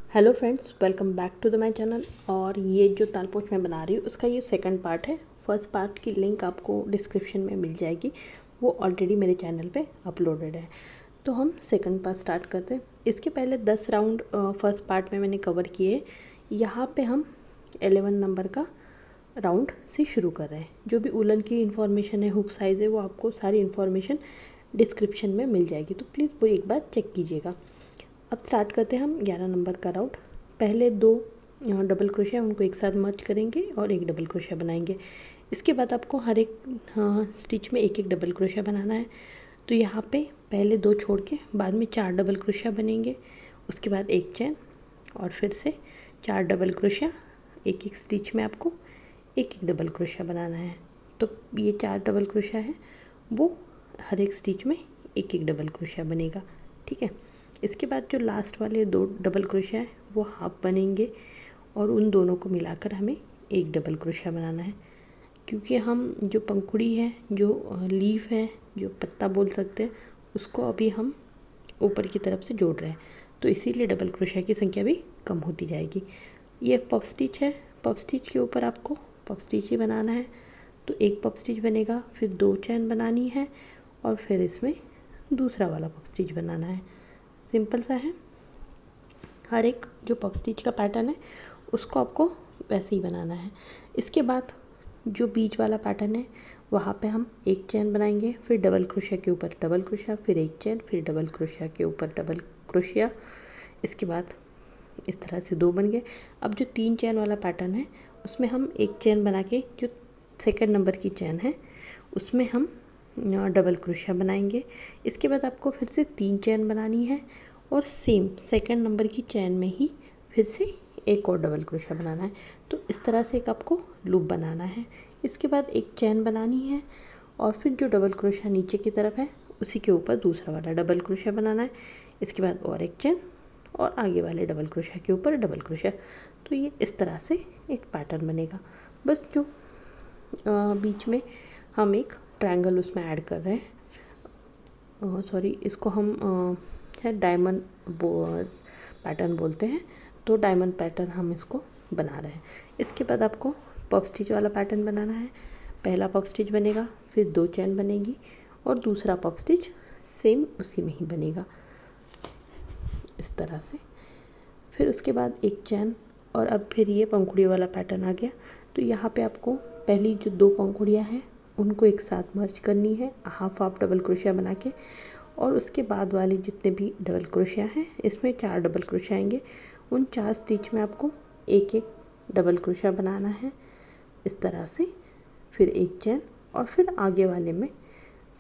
Hello friends, welcome back to the my channel. और ये जो तालपोच मैं बना रही हूँ उसका ये सेकंड पार्ट है। फर्स्ट पार्ट की लिंक आपको डिस्क्रिप्शन में मिल जाएगी, वो ऑलरेडी मेरे चैनल पे अपलोडेड है। तो हम सेकंड पार्ट स्टार्ट करते हैं। इसके पहले 10 राउंड फर्स्ट पार्ट में मैंने कवर किए। यहाँ पे हम 11 नंबर का राउंड से शुरू कर रहे हैं। जो भी उलन की इन्फॉर्मेशन है, हुक साइज़ है, वो आपको सारी इन्फॉर्मेशन डिस्क्रिप्शन में मिल जाएगी, तो प्लीज़ वो एक बार चेक कीजिएगा। अब स्टार्ट करते हैं हम 11 नंबर का राउंड। पहले दो डबल क्रोशिया उनको एक साथ मर्ज करेंगे और एक डबल क्रोशिया बनाएंगे। इसके बाद आपको हर एक स्टिच में एक एक डबल क्रोशिया बनाना है। तो यहाँ पे पहले दो छोड़ के बाद में 4 डबल क्रोशिया बनेंगे। उसके बाद एक चैन और फिर से 4 डबल क्रोशिया। एक एक स्टिच में आपको एक एक डबल क्रोशिया बनाना है। तो ये 4 डबल क्रोशिया है, वो हर एक स्टिच में एक एक डबल क्रोशिया बनेगा। ठीक है। इसके बाद जो लास्ट वाले 2 डबल क्रोशिया है वो हाफ बनेंगे और उन दोनों को मिलाकर हमें एक डबल क्रोशिया बनाना है। क्योंकि हम जो पंखुड़ी है, जो लीफ है, जो पत्ता बोल सकते हैं, उसको अभी हम ऊपर की तरफ से जोड़ रहे हैं, तो इसीलिए डबल क्रोशिया की संख्या भी कम होती जाएगी। ये पफ स्टिच है। पफ स्टिच के ऊपर आपको पफ स्टिच ही बनाना है। तो एक पफ स्टिच बनेगा, फिर 2 चैन बनानी है और फिर इसमें दूसरा वाला पफ स्टिच बनाना है। सिंपल सा है। हर एक जो पफ स्टिच का पैटर्न है उसको आपको वैसे ही बनाना है। इसके बाद जो बीच वाला पैटर्न है वहाँ पे हम एक चैन बनाएंगे, फिर डबल क्रोशिया के ऊपर डबल क्रोशिया, फिर एक चैन, फिर डबल क्रोशिया के ऊपर डबल क्रोशिया। इसके बाद इस तरह से 2 बन गए। अब जो 3 चैन वाला पैटर्न है उसमें हम एक चैन बना के जो सेकंड नंबर की चैन है उसमें हम डबल क्रोशिया बनाएंगे। इसके बाद आपको फिर से 3 चैन बनानी है और सेम सेकंड नंबर की चैन में ही फिर से एक और डबल क्रोशिया बनाना है। तो इस तरह से एक आपको लूप बनाना है। इसके बाद एक चैन बनानी है और फिर जो डबल क्रोशिया नीचे की तरफ है उसी के ऊपर दूसरा वाला डबल क्रोशिया बनाना है। इसके बाद और एक चैन और आगे वाले डबल क्रोशिया के ऊपर डबल क्रोशिया। तो ये इस तरह से एक पैटर्न बनेगा। बस जो बीच में हम एक ट्रायंगल उसमें ऐड कर रहे हैं, सॉरी, इसको हम शायद डायमंड पैटर्न बोलते हैं। तो डायमंड पैटर्न हम इसको बना रहे हैं। इसके बाद आपको पफ स्टिच वाला पैटर्न बनाना है। पहला पफ स्टिच बनेगा, फिर 2 चैन बनेगी और दूसरा पफ स्टिच सेम उसी में ही बनेगा इस तरह से। फिर उसके बाद एक चैन और अब फिर ये पंखुड़ी वाला पैटर्न आ गया। तो यहाँ पे आपको पहली जो 2 पंखुड़ियाँ हैं उनको एक साथ मर्ज करनी है हाफ हाफ डबल क्रोशिया बना के, और उसके बाद वाले जितने भी डबल क्रोशिया हैं इसमें 4 डबल क्रोशिया आएंगे। उन 4 स्टिच में आपको एक एक डबल क्रोशिया बनाना है इस तरह से। फिर एक चैन और फिर आगे वाले में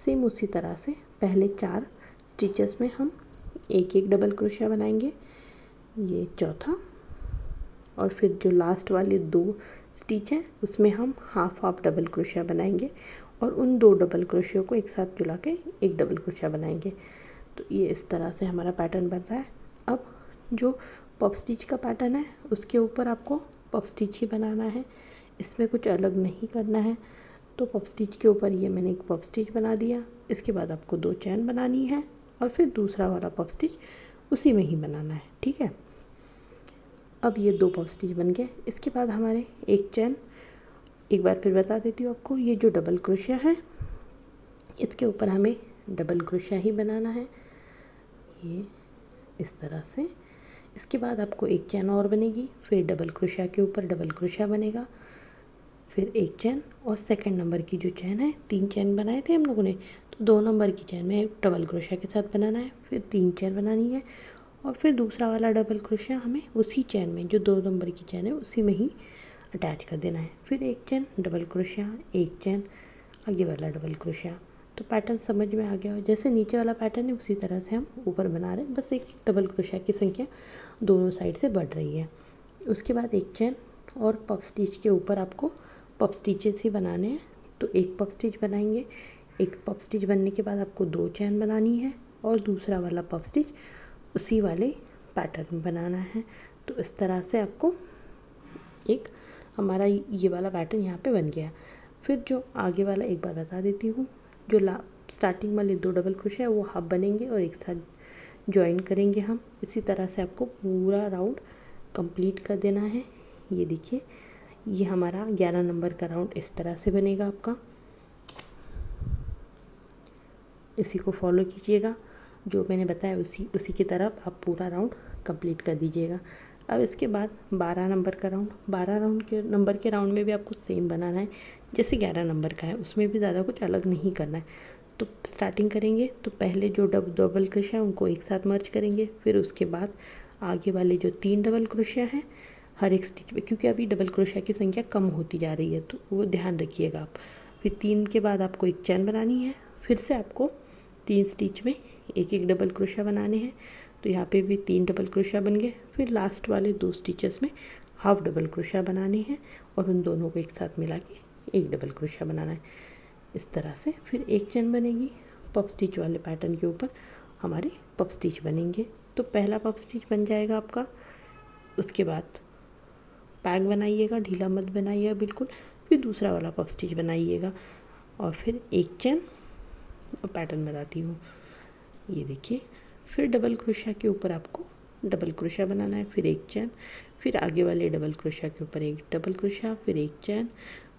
सेम उसी तरह से पहले 4 स्टिचेस में हम एक एक डबल क्रोशिया बनाएंगे, ये चौथा। और फिर जो लास्ट वाले 2 स्टिच है उसमें हम हाफ हाफ डबल क्रोशिया बनाएंगे और उन 2 डबल क्रोशिया को एक साथ जुड़ा के एक डबल क्रोशिया बनाएंगे। तो ये इस तरह से हमारा पैटर्न बन रहा है। अब जो पफ स्टिच का पैटर्न है उसके ऊपर आपको पफ स्टिच ही बनाना है, इसमें कुछ अलग नहीं करना है। तो पफ स्टिच के ऊपर ये मैंने एक पफ स्टिच बना दिया। इसके बाद आपको 2 चैन बनानी है और फिर दूसरा वाला पफ स्टिच उसी में ही बनाना है। ठीक है। अब ये 2 पफ स्टिच बन गए। इसके बाद हमारे एक चैन, एक बार फिर बता देती हूँ आपको, ये जो डबल क्रोशिया है इसके ऊपर हमें डबल क्रोशिया ही बनाना है, ये इस तरह से। इसके बाद आपको एक चैन और बनेगी, फिर डबल क्रोशिया के ऊपर डबल क्रोशिया बनेगा, फिर एक चैन और सेकंड नंबर की जो चैन है, 3 चैन बनाए थे हम लोगों ने, तो 2 नंबर की चैन में डबल क्रोशिया के साथ बनाना है, फिर 3 चैन बनानी है और फिर दूसरा वाला डबल क्रोशिया हमें उसी चैन में, जो 2 नंबर की चैन है उसी में ही अटैच कर देना है। फिर एक चैन डबल क्रोशिया, एक चैन, आगे वाला डबल क्रोशिया। तो पैटर्न समझ में आ गया हो। जैसे नीचे वाला पैटर्न है उसी तरह से हम ऊपर बना रहे हैं, बस एक डबल क्रोशिया की संख्या दोनों साइड से बढ़ रही है। उसके बाद एक चैन और पफ स्टिच के ऊपर आपको पफ स्टिचेस ही बनाने हैं। तो एक पफ स्टिच बनाएंगे, एक पफ स्टिच बनने के बाद आपको 2 चैन बनानी है और दूसरा वाला पफ स्टिच उसी वाले पैटर्न में बनाना है। तो इस तरह से आपको एक हमारा ये वाला पैटर्न यहाँ पे बन गया। फिर जो आगे वाला एक बार बता देती हूँ, जो स्टार्टिंग वाले 2 डबल क्रोशिया है वो हाफ बनेंगे और एक साथ जॉइन करेंगे हम। इसी तरह से आपको पूरा राउंड कंप्लीट कर देना है। ये देखिए, ये हमारा 11 नंबर का राउंड इस तरह से बनेगा आपका। इसी को फॉलो कीजिएगा, जो मैंने बताया उसी की तरफ आप पूरा राउंड कंप्लीट कर दीजिएगा। अब इसके बाद 12 नंबर का राउंड, 12 नंबर के राउंड में भी आपको सेम बनाना है जैसे 11 नंबर का है, उसमें भी ज़्यादा कुछ अलग नहीं करना है। तो स्टार्टिंग करेंगे तो पहले जो डबल क्रोशिया है उनको एक साथ मर्ज करेंगे, फिर उसके बाद आगे वाले जो 3 डबल क्रोशिया हैं हर एक स्टिच में, क्योंकि अभी डबल क्रोशिया की संख्या कम होती जा रही है तो वो ध्यान रखिएगा आप। फिर 3 के बाद आपको एक चैन बनानी है, फिर से आपको 3 स्टिच में एक एक डबल क्रोशिया बनाने हैं। तो यहाँ पे भी 3 डबल क्रोशिया बन गए। फिर लास्ट वाले 2 स्टिचेस में हाफ डबल क्रोशिया बनाने हैं और उन दोनों को एक साथ मिला के एक डबल क्रोशिया बनाना है इस तरह से। फिर एक चैन बनेगी, पफ स्टिच वाले पैटर्न के ऊपर हमारे पफ स्टिच बनेंगे। तो पहला पफ स्टिच बन जाएगा आपका। उसके बाद पैक बनाइएगा, ढीला मत बनाइएगा बिल्कुल। फिर दूसरा वाला पफ स्टिच बनाइएगा और फिर एक चैन और पैटर्न बनाती हूँ, ये देखिए। फिर डबल क्रोशिया के ऊपर आपको डबल क्रोशिया बनाना है, फिर एक चैन, फिर आगे वाले डबल क्रोशिया के ऊपर एक डबल क्रोशिया, फिर एक चैन,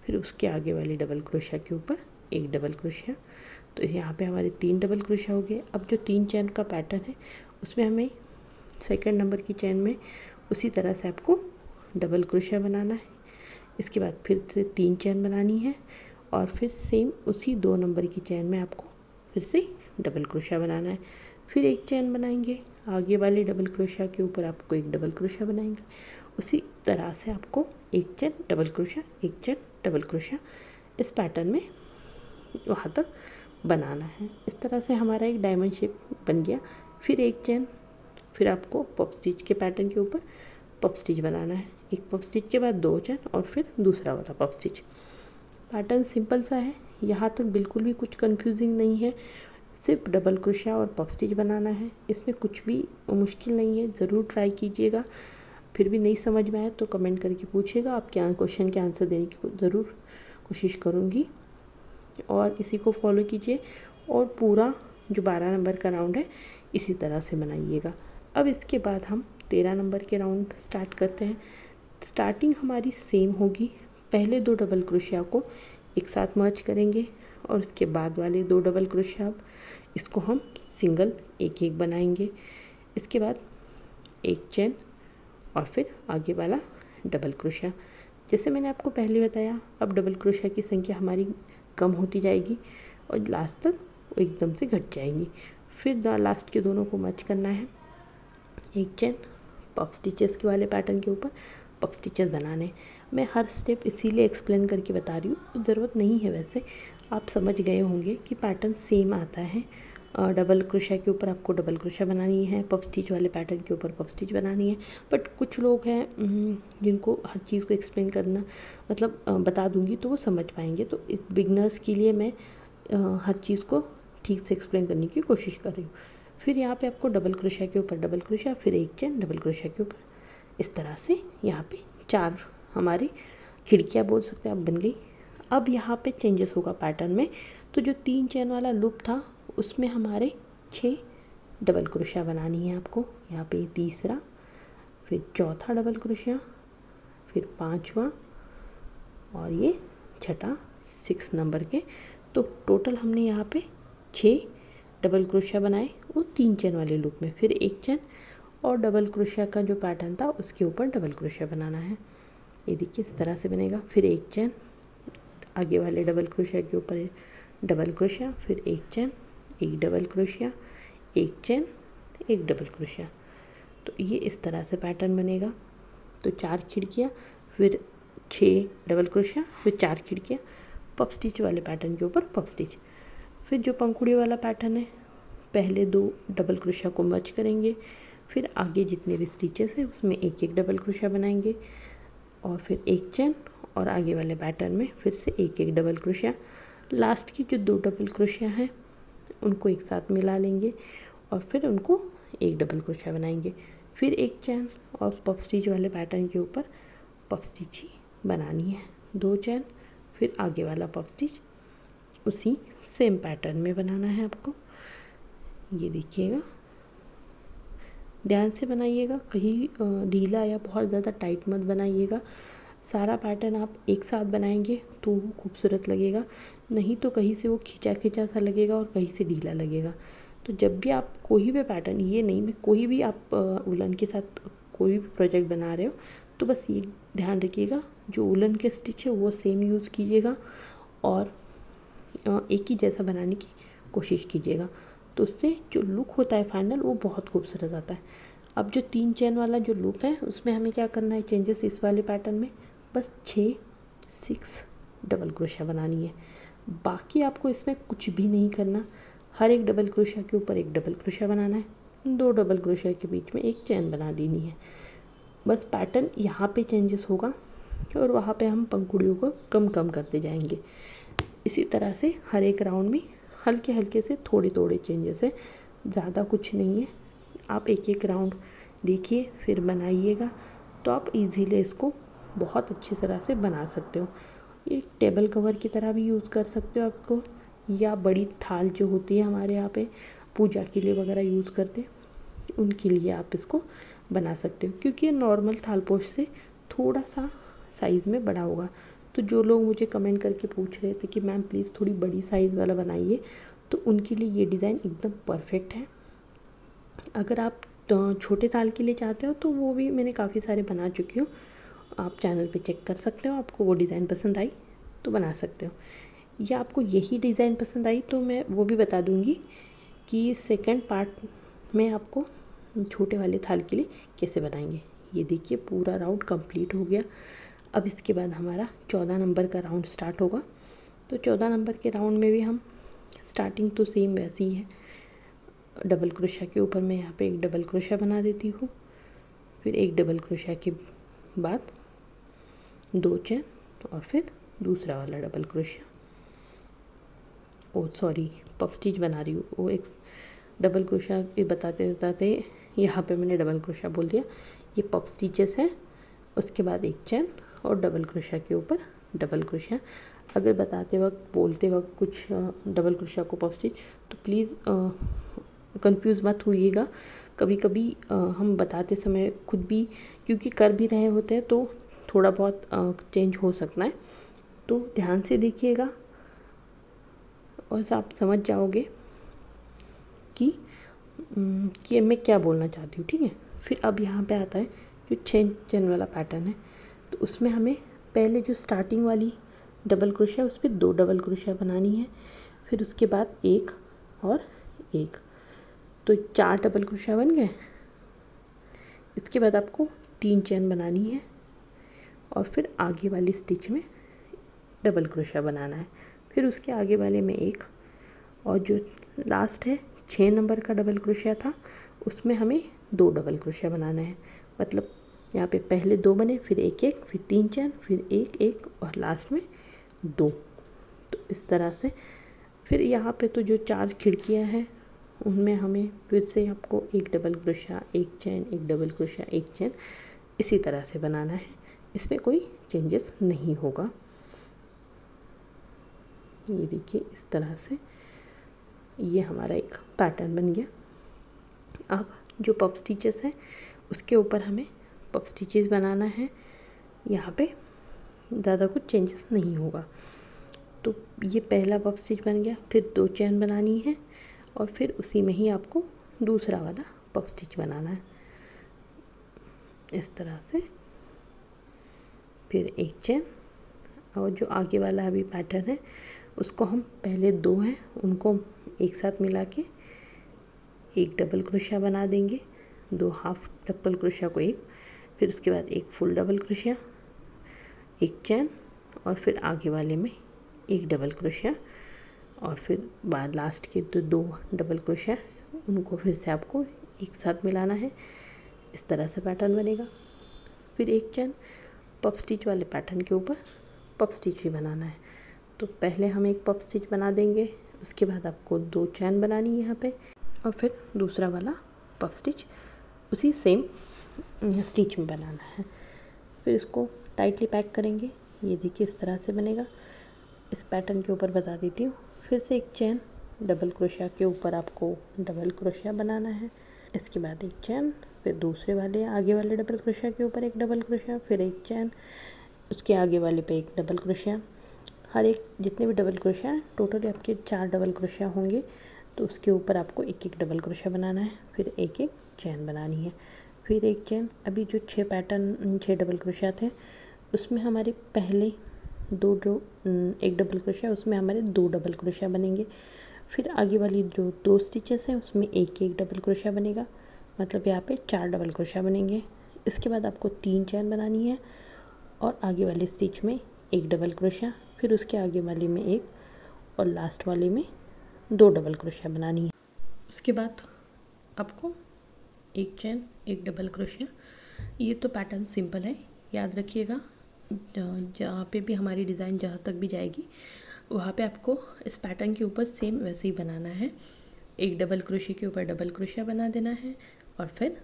फिर उसके आगे वाले डबल क्रोशिया के ऊपर एक डबल क्रोशिया। तो यहाँ पे हमारे 3 डबल क्रोशिया हो गए। अब जो 3 चैन का पैटर्न है उसमें हमें सेकंड नंबर की चैन में उसी तरह से आपको डबल क्रोशिया बनाना है। इसके बाद फिर से 3 चैन बनानी है और फिर सेम उसी 2 नंबर की चैन में आपको फिर से डबल क्रोशिया बनाना है। फिर एक चैन बनाएंगे, आगे वाले डबल क्रोशिया के ऊपर आपको एक डबल क्रोशिया बनाएंगे। उसी तरह से आपको एक चैन डबल क्रोशिया, एक चैन डबल क्रोशिया इस पैटर्न में वहाँ तक बनाना है। इस तरह से हमारा एक डायमंड शेप बन गया। फिर एक चैन, फिर आपको पफ स्टिच के पैटर्न के ऊपर पफ स्टिच बनाना है। एक पफ स्टिच के बाद 2 चैन और फिर दूसरा वाला पफ स्टिच। पैटर्न सिंपल सा है, यहाँ तक बिल्कुल भी कुछ कंफ्यूजिंग नहीं है। सिर्फ डबल क्रोशिया और पफ स्टिच बनाना है, इसमें कुछ भी मुश्किल नहीं है। ज़रूर ट्राई कीजिएगा। फिर भी नहीं समझ में आए तो कमेंट करके पूछिएगा, आपके क्वेश्चन के आंसर देने की ज़रूर कोशिश करूँगी। और इसी को फॉलो कीजिए और पूरा जो 12 नंबर का राउंड है इसी तरह से बनाइएगा। अब इसके बाद हम 13 नंबर के राउंड स्टार्ट करते हैं। स्टार्टिंग हमारी सेम होगी, पहले 2 डबल क्रोशिया को एक साथ मर्ज करेंगे और उसके बाद वाले 2 डबल क्रोशिया इसको हम सिंगल एक एक बनाएंगे। इसके बाद एक चैन और फिर आगे वाला डबल क्रोशिया। जैसे मैंने आपको पहले बताया, अब डबल क्रोशिया की संख्या हमारी कम होती जाएगी और लास्ट तक वो एकदम से घट जाएंगी। फिर लास्ट के दोनों को मर्ज करना है, एक चैन, पफ स्टिचेस के वाले पैटर्न के ऊपर पफ स्टिचेस बनाने। मैं हर स्टेप इसीलिए एक्सप्लेन करके बता रही हूँ, ज़रूरत नहीं है, वैसे आप समझ गए होंगे कि पैटर्न सेम आता है। डबल क्रोशिया के ऊपर आपको डबल क्रोशिया बनानी है, पफ स्टिच वाले पैटर्न के ऊपर पफ स्टिच बनानी है। बट कुछ लोग हैं जिनको हर चीज़ को एक्सप्लेन करना मतलब बता दूंगी तो वो समझ पाएंगे। तो इस बिगनर्स के लिए मैं हर चीज़ को ठीक से एक्सप्लेन करने की कोशिश कर रही हूँ। फिर यहाँ पे आपको डबल क्रोशिया के ऊपर डबल क्रोशिया, फिर एक चैन, डबल क्रोशिया के ऊपर, इस तरह से यहाँ पे 4 हमारी खिड़कियाँ बोल सकते हैं आप बन गई। अब यहाँ पे चेंजेस होगा पैटर्न में। तो जो 3 चैन वाला लूप था उसमें हमारे 6 डबल क्रोशिया बनानी है आपको। यहाँ पे तीसरा, फिर चौथा डबल क्रोशिया, फिर 5वां और ये छठा 6 नंबर के। तो टोटल हमने यहाँ पे 6 डबल क्रोशिया बनाए वो 3 चैन वाले लूप में। फिर एक चैन और डबल क्रोशिया का जो पैटर्न था उसके ऊपर डबल क्रोशिया बनाना है। ये देखिए इस तरह से बनेगा। फिर एक चैन, आगे वाले डबल क्रोशिया के ऊपर डबल क्रोशिया, फिर एक चैन, एक डबल क्रोशिया, एक चैन, एक डबल क्रोशिया। तो ये इस तरह से पैटर्न बनेगा। तो 4 खिड़कियाँ, फिर 6 डबल क्रोशिया, फिर 4 खिड़कियाँ, पफ स्टिच वाले पैटर्न के ऊपर पफ स्टिच। फिर जो पंखुड़ी वाला पैटर्न है, पहले 2 डबल क्रोशिया को मर्ज करेंगे, फिर आगे जितने भी स्टिचेस हैं उसमें एक एक डबल क्रोशिया बनाएंगे और फिर एक चैन और आगे वाले पैटर्न में फिर से एक एक डबल क्रोशिया। लास्ट की जो 2 डबल क्रोशिया हैं उनको एक साथ मिला लेंगे और फिर उनको एक डबल क्रोशिया बनाएंगे। फिर एक चैन और पफ स्टिच वाले पैटर्न के ऊपर पफ स्टिच ही बनानी है। 2 चैन, फिर आगे वाला पफ स्टिच उसी सेम पैटर्न में बनाना है आपको। ये देखिएगा ध्यान से बनाइएगा, कहीं ढीला या बहुत ज़्यादा टाइट मत बनाइएगा। सारा पैटर्न आप एक साथ बनाएंगे तो वो खूबसूरत लगेगा, नहीं तो कहीं से वो खिंचा खिंचा सा लगेगा और कहीं से ढीला लगेगा। तो जब भी आप कोई भी पैटर्न, ये नहीं मैं कोई भी आप उलन के साथ कोई भी प्रोजेक्ट बना रहे हो तो बस ये ध्यान रखिएगा जो उलन के स्टिच है वो सेम यूज़ कीजिएगा और एक ही जैसा बनाने की कोशिश कीजिएगा। तो उससे जो लुक होता है फाइनल वो बहुत खूबसूरत आता है। अब जो 3 चेन वाला जो लुक है उसमें हमें क्या करना है चेंजेस इस वाले पैटर्न में, बस 6 डबल क्रोशिया बनानी है। बाकी आपको इसमें कुछ भी नहीं करना। हर एक डबल क्रोशिया के ऊपर एक डबल क्रोशिया बनाना है, 2 डबल क्रोशिया के बीच में एक चेन बना देनी है। बस पैटर्न यहाँ पे चेंजेस होगा और वहाँ पे हम पंखुड़ियों को कम कम करते जाएंगे। इसी तरह से हर एक राउंड में हल्के हल्के से थोड़े थोड़े चेंजेस है, ज़्यादा कुछ नहीं है। आप एक एक राउंड देखिए फिर बनाइएगा तो आप इजीली इसको बहुत अच्छी तरह से बना सकते हो। ये टेबल कवर की तरह भी यूज़ कर सकते हो आपको, या बड़ी थाल जो होती है हमारे यहाँ पे पूजा के लिए वगैरह यूज़ करते उनके लिए आप इसको बना सकते हो, क्योंकि ये नॉर्मल थाल पोश से थोड़ा सा साइज़ में बड़ा होगा। तो जो लोग मुझे कमेंट करके पूछ रहे थे कि मैम प्लीज़ थोड़ी बड़ी साइज़ वाला बनाइए, तो उनके लिए ये डिज़ाइन एकदम परफेक्ट है। अगर आप छोटे थाल के लिए चाहते हो तो वो भी मैंने काफ़ी सारे बना चुकी हूँ, आप चैनल पे चेक कर सकते हो। आपको वो डिज़ाइन पसंद आई तो बना सकते हो, या आपको यही डिज़ाइन पसंद आई तो मैं वो भी बता दूँगी कि सेकंड पार्ट में आपको छोटे वाले थाल के लिए कैसे बनाएंगे। ये देखिए पूरा राउंड कंप्लीट हो गया। अब इसके बाद हमारा 14 नंबर का राउंड स्टार्ट होगा। तो 14 नंबर के राउंड में भी हम स्टार्टिंग तो सेम वैसी ही है, डबल क्रोशिया के ऊपर मैं यहाँ पे एक डबल क्रोशिया बना देती हूँ, फिर एक डबल क्रोशिया के बाद 2 चेन और फिर दूसरा वाला डबल क्रोशिया, ओ सॉरी पफ स्टिच बना रही हूँ, वो एक डबल क्रोशिया बताते बताते यहाँ पे मैंने डबल क्रोशिया बोल दिया। ये पफ स्टिचेस हैं, उसके बाद एक चेन और डबल क्रोशिया के ऊपर डबल क्रोशिया। अगर बताते वक्त बोलते वक्त कुछ डबल क्रोशिया को पफ स्टिच तो प्लीज़ कंफ्यूज मत होइएगा। कभी कभी हम बताते समय खुद भी क्योंकि कर भी रहे होते हैं तो थोड़ा बहुत चेंज हो सकता है, तो ध्यान से देखिएगा और आप समझ जाओगे कि मैं क्या बोलना चाहती हूँ, ठीक है। फिर अब यहाँ पे आता है जो 6 चेन वाला पैटर्न है, तो उसमें हमें पहले जो स्टार्टिंग वाली डबल क्रोशिया उस पर 2 डबल क्रोशिया बनानी है, फिर उसके बाद एक और एक, तो 4 डबल क्रोशिया बन गए। इसके बाद आपको 3 चेन बनानी है और फिर आगे वाली स्टिच में डबल क्रोशिया बनाना है, फिर उसके आगे वाले में एक, और जो लास्ट है 6 नंबर का डबल क्रोशिया था उसमें हमें 2 डबल क्रोशिया बनाना है। मतलब यहाँ पे पहले 2 बने, फिर एक एक, फिर 3 चेन, फिर एक एक और लास्ट में 2। तो इस तरह से फिर यहाँ पे तो जो 4 खिड़कियाँ हैं उनमें हमें फिर से आपको एक डबल क्रोशिया, एक चेन, एक डबल क्रोशिया, एक चेन, इसी तरह से बनाना है। इसमें कोई चेंजेस नहीं होगा। ये देखिए इस तरह से ये हमारा एक पैटर्न बन गया। अब जो पफ स्टिचेस हैं उसके ऊपर हमें पफ स्टिचेस बनाना है। यहाँ पे ज़्यादा कुछ चेंजेस नहीं होगा। तो ये पहला पफ स्टिच बन गया, फिर 2 चेन बनानी है और फिर उसी में ही आपको दूसरा वाला पफ स्टिच बनाना है इस तरह से, फिर एक चेन, और जो आगे वाला अभी पैटर्न है उसको हम पहले 2 हैं उनको एक साथ मिला के एक डबल क्रोशिया बना देंगे, 2 हाफ डबल क्रोशिया को एक, फिर उसके बाद एक फुल डबल क्रोशिया, एक चेन और फिर आगे वाले में एक डबल क्रोशिया, और फिर बाद लास्ट के 2 डबल क्रोशिया उनको फिर से आपको एक साथ मिलाना है। इस तरह से पैटर्न बनेगा। फिर एक चेन, पफ स्टिच वाले पैटर्न के ऊपर पफ स्टिच भी बनाना है। तो पहले हम एक पफ स्टिच बना देंगे, उसके बाद आपको 2 चेन बनानी है यहाँ पे, और फिर दूसरा वाला पफ स्टिच उसी सेम स्टिच में बनाना है। फिर इसको टाइटली पैक करेंगे। ये देखिए इस तरह से बनेगा। इस पैटर्न के ऊपर बता देती हूँ, फिर से एक चेन, डबल क्रोशिया के ऊपर आपको डबल क्रोशिया बनाना है, इसके बाद एक चेन, फिर दूसरे वाले आगे वाले डबल क्रोशिया के ऊपर एक डबल क्रोशिया, फिर एक चैन, उसके आगे वाले पे एक डबल क्रोशिया। हर एक जितने भी डबल क्रोशिया हैं टोटली आपके 4 डबल क्रोशिया होंगे, तो उसके ऊपर आपको एक एक डबल क्रोशिया बनाना है, फिर एक एक चैन बनानी है, फिर एक चैन। अभी जो 6 पैटर्न 6 डबल क्रोशिया थे उसमें हमारे पहले दो जो एक डबल क्रोशिया उसमें हमारे 2 डबल क्रोशिया बनेंगे, फिर आगे वाली जो 2 स्टिचेस हैं उसमें एक एक डबल क्रोशिया बनेगा, मतलब यहाँ पे 4 डबल क्रोशिया बनेंगे। इसके बाद आपको 3 चैन बनानी है और आगे वाले स्टिच में एक डबल क्रोशिया, फिर उसके आगे वाले में एक और लास्ट वाले में 2 डबल क्रोशिया बनानी है। उसके बाद आपको एक चैन एक डबल क्रोशिया। ये तो पैटर्न सिंपल है, याद रखिएगा। जहाँ पे भी हमारी डिज़ाइन जहाँ तक भी जाएगी वहाँ पे आपको इस पैटर्न के ऊपर सेम वैसे ही बनाना है। एक डबल क्रोशिया के ऊपर डबल क्रोशिया बना देना है और फिर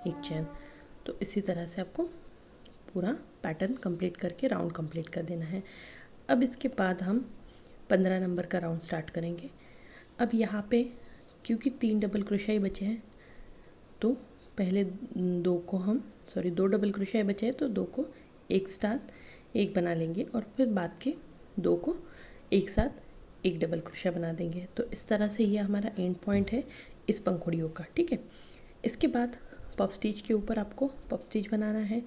एक चैन। तो इसी तरह से आपको पूरा पैटर्न कंप्लीट करके राउंड कंप्लीट कर देना है। अब इसके बाद हम 15 नंबर का राउंड स्टार्ट करेंगे। अब यहाँ पे क्योंकि 3 डबल क्रोशिया ही बचे हैं तो पहले 2 डबल क्रोशिया बचे हैं तो 2 को एक साथ एक बना लेंगे और फिर बाद के 2 को एक साथ एक डबल क्रोशिया बना देंगे। तो इस तरह से ये हमारा एंड पॉइंट है इस पंखुड़ियों का, ठीक है। इसके बाद पफ स्टिच के ऊपर आपको पफ स्टिच बनाना है।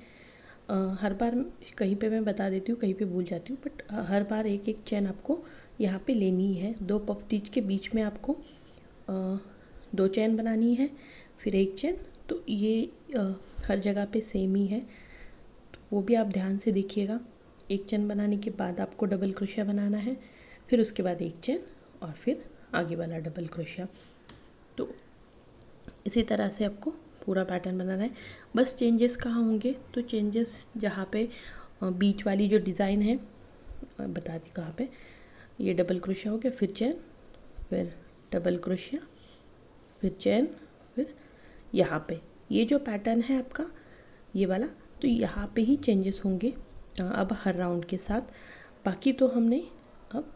हर बार कहीं पे मैं बता देती हूँ, कहीं पे भूल जाती हूँ, बट हर बार एक एक चैन आपको यहाँ पे लेनी ही है। 2 पफ स्टिच के बीच में आपको 2 चैन बनानी है, फिर एक चैन। तो ये हर जगह पे सेम ही है, तो वो भी आप ध्यान से देखिएगा। एक चैन बनाने के बाद आपको डबल क्रोशिया बनाना है, फिर उसके बाद एक चैन और फिर आगे वाला डबल क्रोशिया। तो इसी तरह से आपको पूरा पैटर्न बनाना है। बस चेंजेस कहाँ होंगे, तो चेंजेस जहाँ पे बीच वाली जो डिज़ाइन है बता दी कहाँ पे, ये डबल क्रोशिया हो गया, फिर चैन, फिर डबल क्रोशिया, फिर चैन, फिर यहाँ पे ये जो पैटर्न है आपका ये वाला, तो यहाँ पे ही चेंजेस होंगे अब हर राउंड के साथ। बाकी तो हमने अब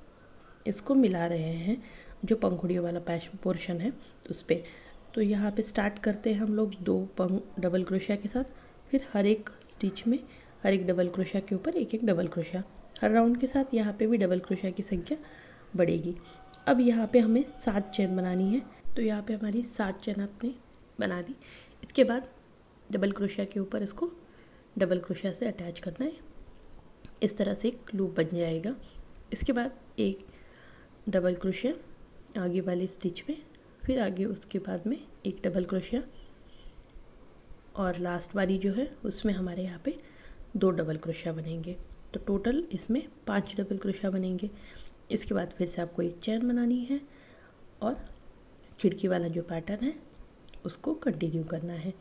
इसको मिला रहे हैं जो पंखुड़ियों वाला पोर्शन है उस पर। तो यहाँ पे स्टार्ट करते हैं हम लोग 2 डबल क्रोशिया के साथ, फिर हर एक स्टिच में हर एक डबल क्रोशिया के ऊपर एक एक डबल क्रोशिया। हर राउंड के साथ यहाँ पे भी डबल क्रोशिया की संख्या बढ़ेगी। अब यहाँ पे हमें 7 चेन बनानी है, तो यहाँ पे हमारी 7 चेन आपने बना दी। इसके बाद डबल क्रोशिया के ऊपर इसको डबल क्रोशिया से अटैच करना है, इस तरह से एक लूप बन जाएगा। इसके बाद एक डबल क्रोशिया आगे वाले स्टिच में, फिर आगे उसके बाद में एक डबल क्रोशिया और लास्ट वाली जो है उसमें हमारे यहाँ पे 2 डबल क्रोशिया बनेंगे। तो टोटल इसमें 5 डबल क्रोशिया बनेंगे। इसके बाद फिर से आपको एक चैन बनानी है और खिड़की वाला जो पैटर्न है उसको कंटिन्यू करना है।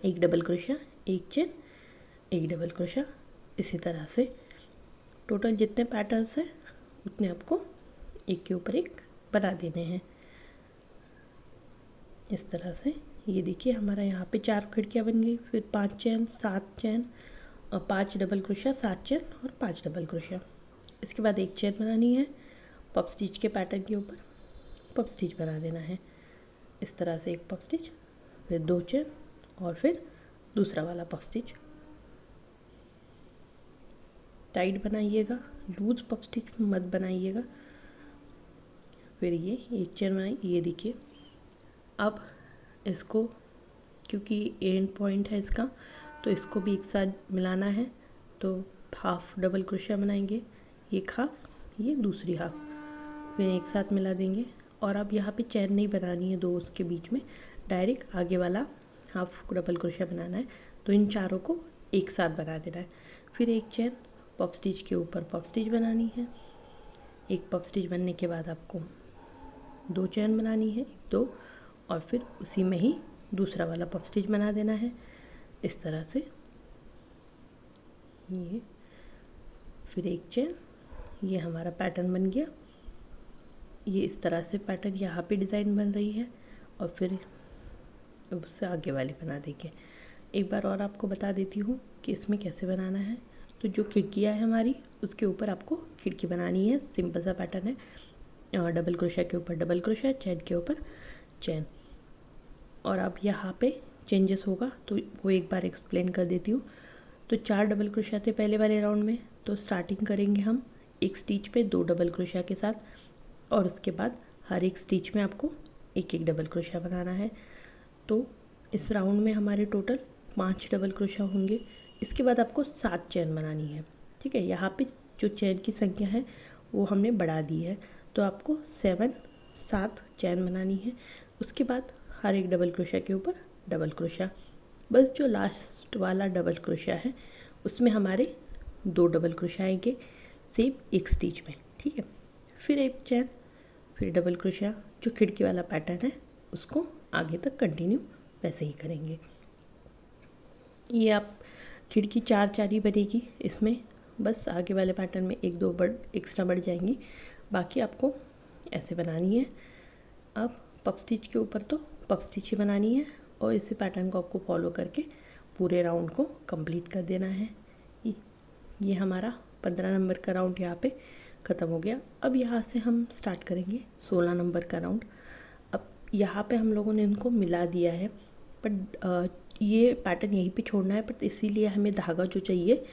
एक डबल क्रोशिया, एक चेन, एक डबल क्रोशिया, इसी तरह से टोटल जितने पैटर्न्स हैं उतने आपको एक के ऊपर एक बना देने हैं। इस तरह से ये देखिए हमारा यहाँ पे 4 खिड़कियाँ बन गई, फिर 5 चैन, 7 चैन और 5 डबल क्रोशिया, 7 चैन और 5 डबल क्रोशिया। इसके बाद एक चैन बनानी है, पफ स्टिच के पैटर्न के ऊपर पफ स्टिच बना देना है। इस तरह से एक पफ स्टिच, फिर 2 चैन और फिर दूसरा वाला पफ स्टिच। टाइट बनाइएगा, लूज पफ स्टिच मत बनाइएगा। फिर ये एक चैन बनाई, ये देखिए। अब इसको क्योंकि एंड पॉइंट है इसका तो इसको भी एक साथ मिलाना है, तो हाफ डबल क्रोशिया बनाएंगे, एक हाफ, ये दूसरी हाफ, फिर एक साथ मिला देंगे। और अब यहाँ पे चैन नहीं बनानी है 2 उसके बीच में, डायरेक्ट आगे वाला हाफ डबल क्रोशिया बनाना है। तो इन चारों को एक साथ बना देना है। फिर एक चैन, पफ स्टिच के ऊपर पफ स्टिच बनानी है। एक पफ स्टिच बनने के बाद आपको 2 चैन बनानी है, 2, और फिर उसी में ही दूसरा वाला पफ स्टिच बना देना है। इस तरह से ये, फिर एक चैन, ये हमारा पैटर्न बन गया। ये इस तरह से पैटर्न यहाँ पे डिज़ाइन बन रही है और फिर उससे आगे वाली बना देंगे। एक बार और आपको बता देती हूँ कि इसमें कैसे बनाना है। तो जो खिड़कियाँ है हमारी उसके ऊपर आपको खिड़की बनानी है, सिंपल सा पैटर्न है। डबल क्रोशिया के ऊपर डबल क्रोशिया, चैन के ऊपर चैन। और अब यहाँ पे चेंजेस होगा तो वो एक बार एक्सप्लेन कर देती हूँ। तो 4 डबल क्रोशिया थे पहले वाले राउंड में, तो स्टार्टिंग करेंगे हम एक स्टिच पे 2 डबल क्रोशिया के साथ और उसके बाद हर एक स्टिच में आपको एक एक डबल क्रोशिया बनाना है। तो इस राउंड में हमारे टोटल 5 डबल क्रोशिया होंगे। इसके बाद आपको 7 चेन बनानी है, ठीक है। यहाँ पे जो चेन की संख्या है वो हमने बढ़ा दी है, तो आपको 7 चेन बनानी है। उसके बाद हर एक डबल क्रोशिया के ऊपर डबल क्रोशिया। बस जो लास्ट वाला डबल क्रोशिया है उसमें हमारे 2 डबल क्रोशिया आएंगे सेम एक स्टिच में, ठीक है। फिर एक चेन, फिर डबल क्रोशिया। जो खिड़की वाला पैटर्न है उसको आगे तक कंटिन्यू वैसे ही करेंगे। ये आप खिड़की 4 ही बनेगी, इसमें बस आगे वाले पैटर्न में 1-2 एक्स्ट्रा बढ़ जाएंगी, बाकी आपको ऐसे बनानी है। अब पफ स्टिच के ऊपर तो पफ स्टिच ही बनानी है और इसी पैटर्न को आपको फॉलो करके पूरे राउंड को कंप्लीट कर देना है। ये हमारा 15 नंबर का राउंड यहाँ पे ख़त्म हो गया। अब यहाँ से हम स्टार्ट करेंगे 16 नंबर का राउंड। अब यहाँ पे हम लोगों ने इनको मिला दिया है, बट ये पैटर्न यहीं पे छोड़ना है, बट इसीलिए हमें धागा जो चाहिए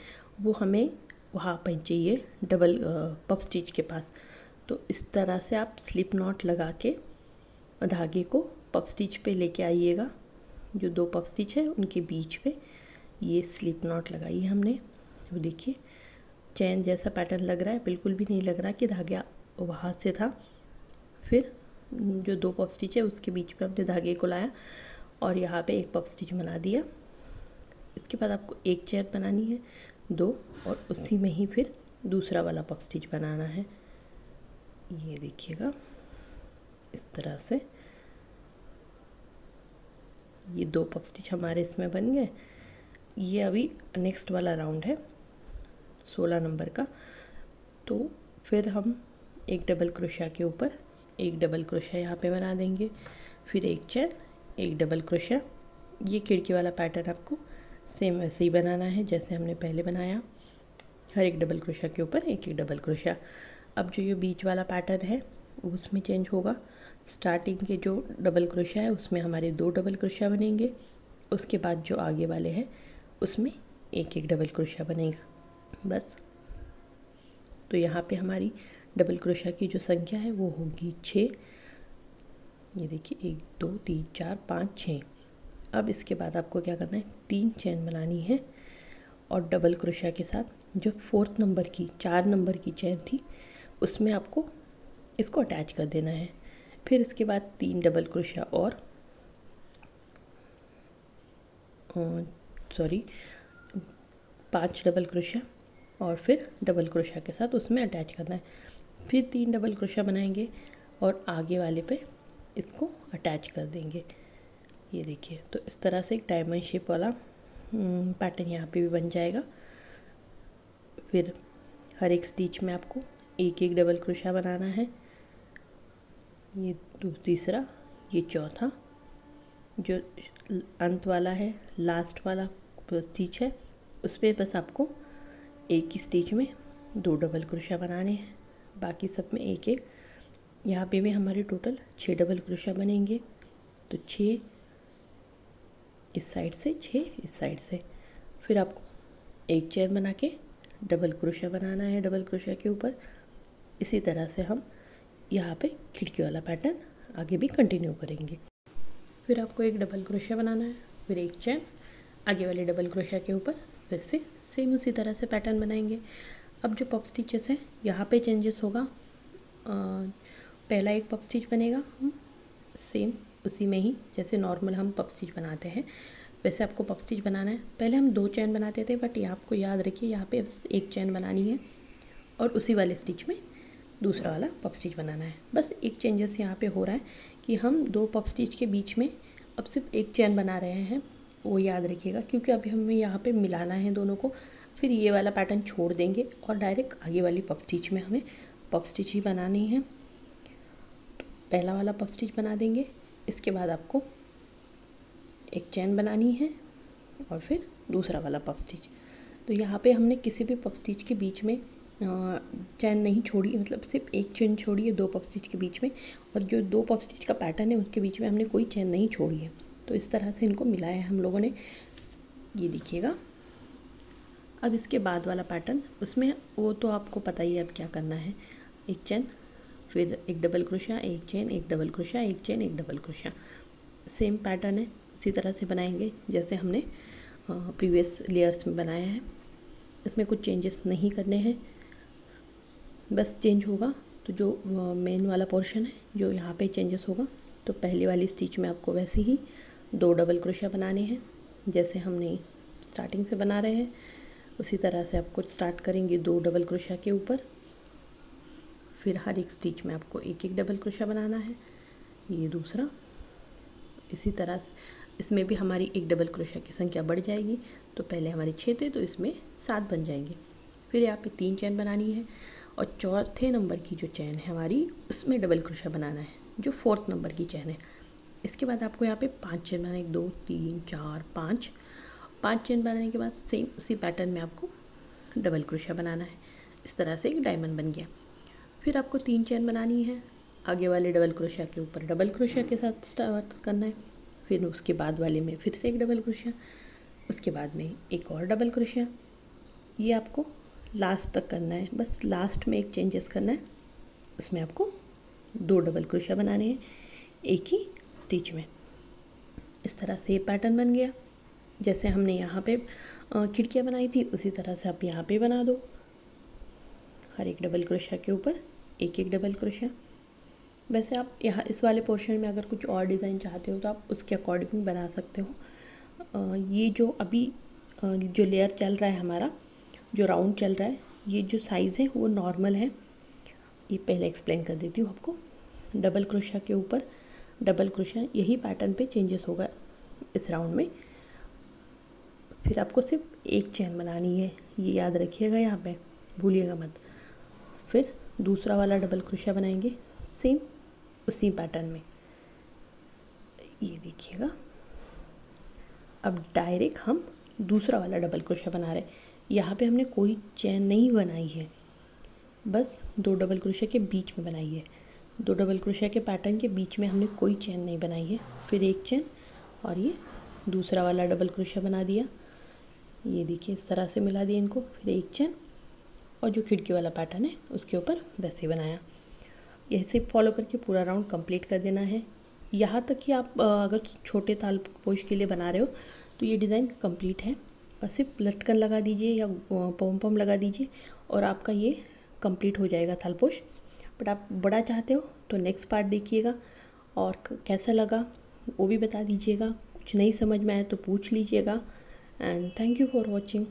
वो हमें वहाँ पर चाहिए डबल पफ स्टिच के पास। तो इस तरह से आप स्लिप नॉट लगा के धागे को पफ स्टिच पे लेके आइएगा। जो 2 पफ स्टिच है उनके बीच पे ये स्लिप नॉट लगाई है हमने। वो देखिए चैन जैसा पैटर्न लग रहा है, बिल्कुल भी नहीं लग रहा कि धागा वहाँ से था। फिर जो 2 पफ स्टिच है उसके बीच पे हमने धागे को लाया और यहाँ पे एक पफ स्टिच बना दिया। इसके बाद आपको एक चेन बनानी है 2 और उसी में ही फिर दूसरा वाला पफ स्टिच बनाना है। ये देखिएगा इस तरह से ये 2 पफ स्टिच हमारे इसमें बन गए। ये अभी नेक्स्ट वाला राउंड है 16 नंबर का। तो फिर हम एक डबल क्रोशिया के ऊपर एक डबल क्रोशिया यहाँ पे बना देंगे, फिर एक चेन, एक डबल क्रोशिया। ये खिड़की वाला पैटर्न आपको सेम वैसे ही बनाना है जैसे हमने पहले बनाया। हर एक डबल क्रोशिया के ऊपर एक एक डबल क्रोशिया। अब जो ये बीच वाला पैटर्न है उसमें चेंज होगा। स्टार्टिंग के जो डबल क्रोशिया है उसमें हमारे 2 डबल क्रोशिया बनेंगे। उसके बाद जो आगे वाले हैं उसमें एक एक डबल क्रोशिया बनेगा बस। तो यहाँ पे हमारी डबल क्रोशिया की जो संख्या है वो होगी 6। ये देखिए 1 2 3 4 5 6। अब इसके बाद आपको क्या करना है, 3 चेन बनानी है और डबल क्रोशिया के साथ जो 4 नंबर की 4 नंबर की चेन थी उसमें आपको इसको अटैच कर देना है। फिर इसके बाद 3 डबल क्रोशिया और 5 डबल क्रोशिया और फिर डबल क्रोशिया के साथ उसमें अटैच करना है। फिर 3 डबल क्रोशिया बनाएंगे और आगे वाले पे इसको अटैच कर देंगे। ये देखिए तो इस तरह से एक डायमंड शेप वाला पैटर्न यहाँ पे भी बन जाएगा। फिर हर एक स्टिच में आपको एक एक डबल क्रोशिया बनाना है। ये तीसरा, ये चौथा, जो अंत वाला है लास्ट वाला स्टिच है उस पर बस आपको एक ही स्टिच में 2 डबल क्रोशिया बनाने हैं, बाकी सब में एक एक। यहाँ पे भी हमारे टोटल 6 डबल क्रोशिया बनेंगे। तो 6 इस साइड से, 6 इस साइड से। फिर आपको एक चेन बना के डबल क्रोशिया बनाना है डबल क्रोशिया के ऊपर। इसी तरह से हम यहाँ पे खिड़की वाला पैटर्न आगे भी कंटिन्यू करेंगे। फिर आपको एक डबल क्रोशिया बनाना है, फिर एक चेन, आगे वाले डबल क्रोशिया के ऊपर फिर से सेम उसी तरह से पैटर्न बनाएंगे। अब जो पफ स्टिचेस हैं यहाँ पे चेंजेस होगा। पहला एक पफ स्टिच बनेगा सेम उसी में ही जैसे नॉर्मल हम पफ स्टिच बनाते हैं वैसे आपको पफ स्टिच बनाना है। पहले हम 2 चेन बनाते थे, बट ये आपको याद रखिए यहाँ पे एक चेन बनानी है और उसी वाले स्टिच में दूसरा वाला पफ स्टिच बनाना है। बस एक चेंजेस यहाँ पे हो रहा है कि हम 2 पफ स्टिच के बीच में अब सिर्फ एक चेन बना रहे हैं, वो याद रखिएगा, क्योंकि अभी हमें यहाँ पे मिलाना है दोनों को। फिर ये वाला पैटर्न छोड़ देंगे और डायरेक्ट आगे वाली पफ स्टिच में हमें पफ स्टिच ही बनानी है। तो पहला वाला पफ स्टिच बना देंगे, इसके बाद आपको एक चेन बनानी है और फिर दूसरा वाला पफ स्टिच। तो यहाँ पे हमने किसी भी पफ स्टिच के बीच में चेन नहीं छोड़ी, मतलब सिर्फ एक चेन छोड़ी है 2 पफ स्टिच के बीच में, और जो 2 पफ स्टिच का पैटर्न है उसके बीच में हमने कोई चेन नहीं छोड़ी है। तो इस तरह से इनको मिलाया है हम लोगों ने, ये देखिएगा। अब इसके बाद वाला पैटर्न, उसमें वो तो आपको पता ही है अब क्या करना है। एक चेन, फिर एक डबल क्रोशिया, एक चेन, एक डबल क्रोशिया, एक चेन, एक डबल क्रोशिया। सेम पैटर्न है, उसी तरह से बनाएंगे जैसे हमने प्रीवियस लेयर्स में बनाया है। इसमें कुछ चेंजेस नहीं करने हैं, बस चेंज होगा तो जो मेन वाला पोर्शन है जो यहाँ पे चेंजेस होगा। तो पहली वाली स्टिच में आपको वैसे ही 2 डबल क्रोशिया बनाने हैं जैसे हमने स्टार्टिंग से बना रहे हैं, उसी तरह से आपको स्टार्ट करेंगे 2 डबल क्रोशिया के ऊपर। फिर हर एक स्टिच में आपको एक एक डबल क्रोशिया बनाना है, ये दूसरा। इसी तरह से इसमें भी हमारी एक डबल क्रोशिया की संख्या बढ़ जाएगी। तो पहले हमारे 6 थे तो इसमें 7 बन जाएंगे। फिर यहाँ पे 3 चेन बनानी है और चौथे नंबर की जो चेन है हमारी उसमें डबल क्रोशिया बनाना है, जो 4th नंबर की चेन है। इसके बाद आपको यहाँ पे 5 चेन बनाने, 1 2 3 4 5 चेन बनाने के बाद सेम उसी पैटर्न में आपको डबल क्रोशिया बनाना है। इस तरह से एक डायमंड बन गया। फिर आपको 3 चेन बनानी है, आगे वाले डबल क्रोशिया के ऊपर डबल क्रोशिया के साथ स्टार्ट करना है। फिर उसके बाद वाले में फिर से एक डबल क्रोशिया, उसके बाद में एक और डबल क्रोशिया। ये आपको लास्ट तक करना है, बस लास्ट में एक चेंजेस करना है, उसमें आपको 2 डबल क्रोशिया बनाने हैं एक ही स्टिच में। इस तरह से ये पैटर्न बन गया। जैसे हमने यहाँ पे खिड़कियाँ बनाई थी उसी तरह से आप यहाँ पे बना दो। हर एक डबल क्रोशिया के ऊपर एक एक डबल क्रोशिया। वैसे आप यहाँ इस वाले पोर्शन में अगर कुछ और डिज़ाइन चाहते हो तो आप उसके अकॉर्डिंग बना सकते हो। ये जो अभी जो लेयर चल रहा है हमारा, जो राउंड चल रहा है, ये जो साइज़ है वो नॉर्मल है। ये पहले एक्सप्लेन कर देती हूँ आपको। डबल क्रोशिया के ऊपर डबल क्रोशिया, यही पैटर्न पे चेंजेस होगा इस राउंड में। फिर आपको सिर्फ एक चेन बनानी है, ये याद रखिएगा, यहाँ पे भूलिएगा मत। फिर दूसरा वाला डबल क्रोशिया बनाएंगे सेम उसी पैटर्न में, ये देखिएगा। अब डायरेक्ट हम दूसरा वाला डबल क्रोशिया बना रहे हैं। यहाँ पे हमने कोई चेन नहीं बनाई है, बस 2 डबल क्रोशिया के बीच में बनाई है। 2 डबल क्रोशिया के पैटर्न के बीच में हमने कोई चेन नहीं बनाई है। फिर एक चेन और ये दूसरा वाला डबल क्रोशिया बना दिया, ये देखिए इस तरह से मिला दिया इनको। फिर एक चेन और जो खिड़की वाला पैटर्न है उसके ऊपर वैसे ही बनाया। ऐसे फॉलो करके पूरा राउंड कंप्लीट कर देना है। यहाँ तक कि आप अगर छोटे तालपोश के लिए बना रहे हो तो ये डिज़ाइन कंप्लीट है। सिर्फ लटकन लगा दीजिए या पॉम पॉम लगा दीजिए और आपका ये कंप्लीट हो जाएगा थालपोश। बट आप बड़ा चाहते हो तो नेक्स्ट पार्ट देखिएगा और कैसा लगा वो भी बता दीजिएगा। कुछ नहीं समझ में आया तो पूछ लीजिएगा। And thank you for watching.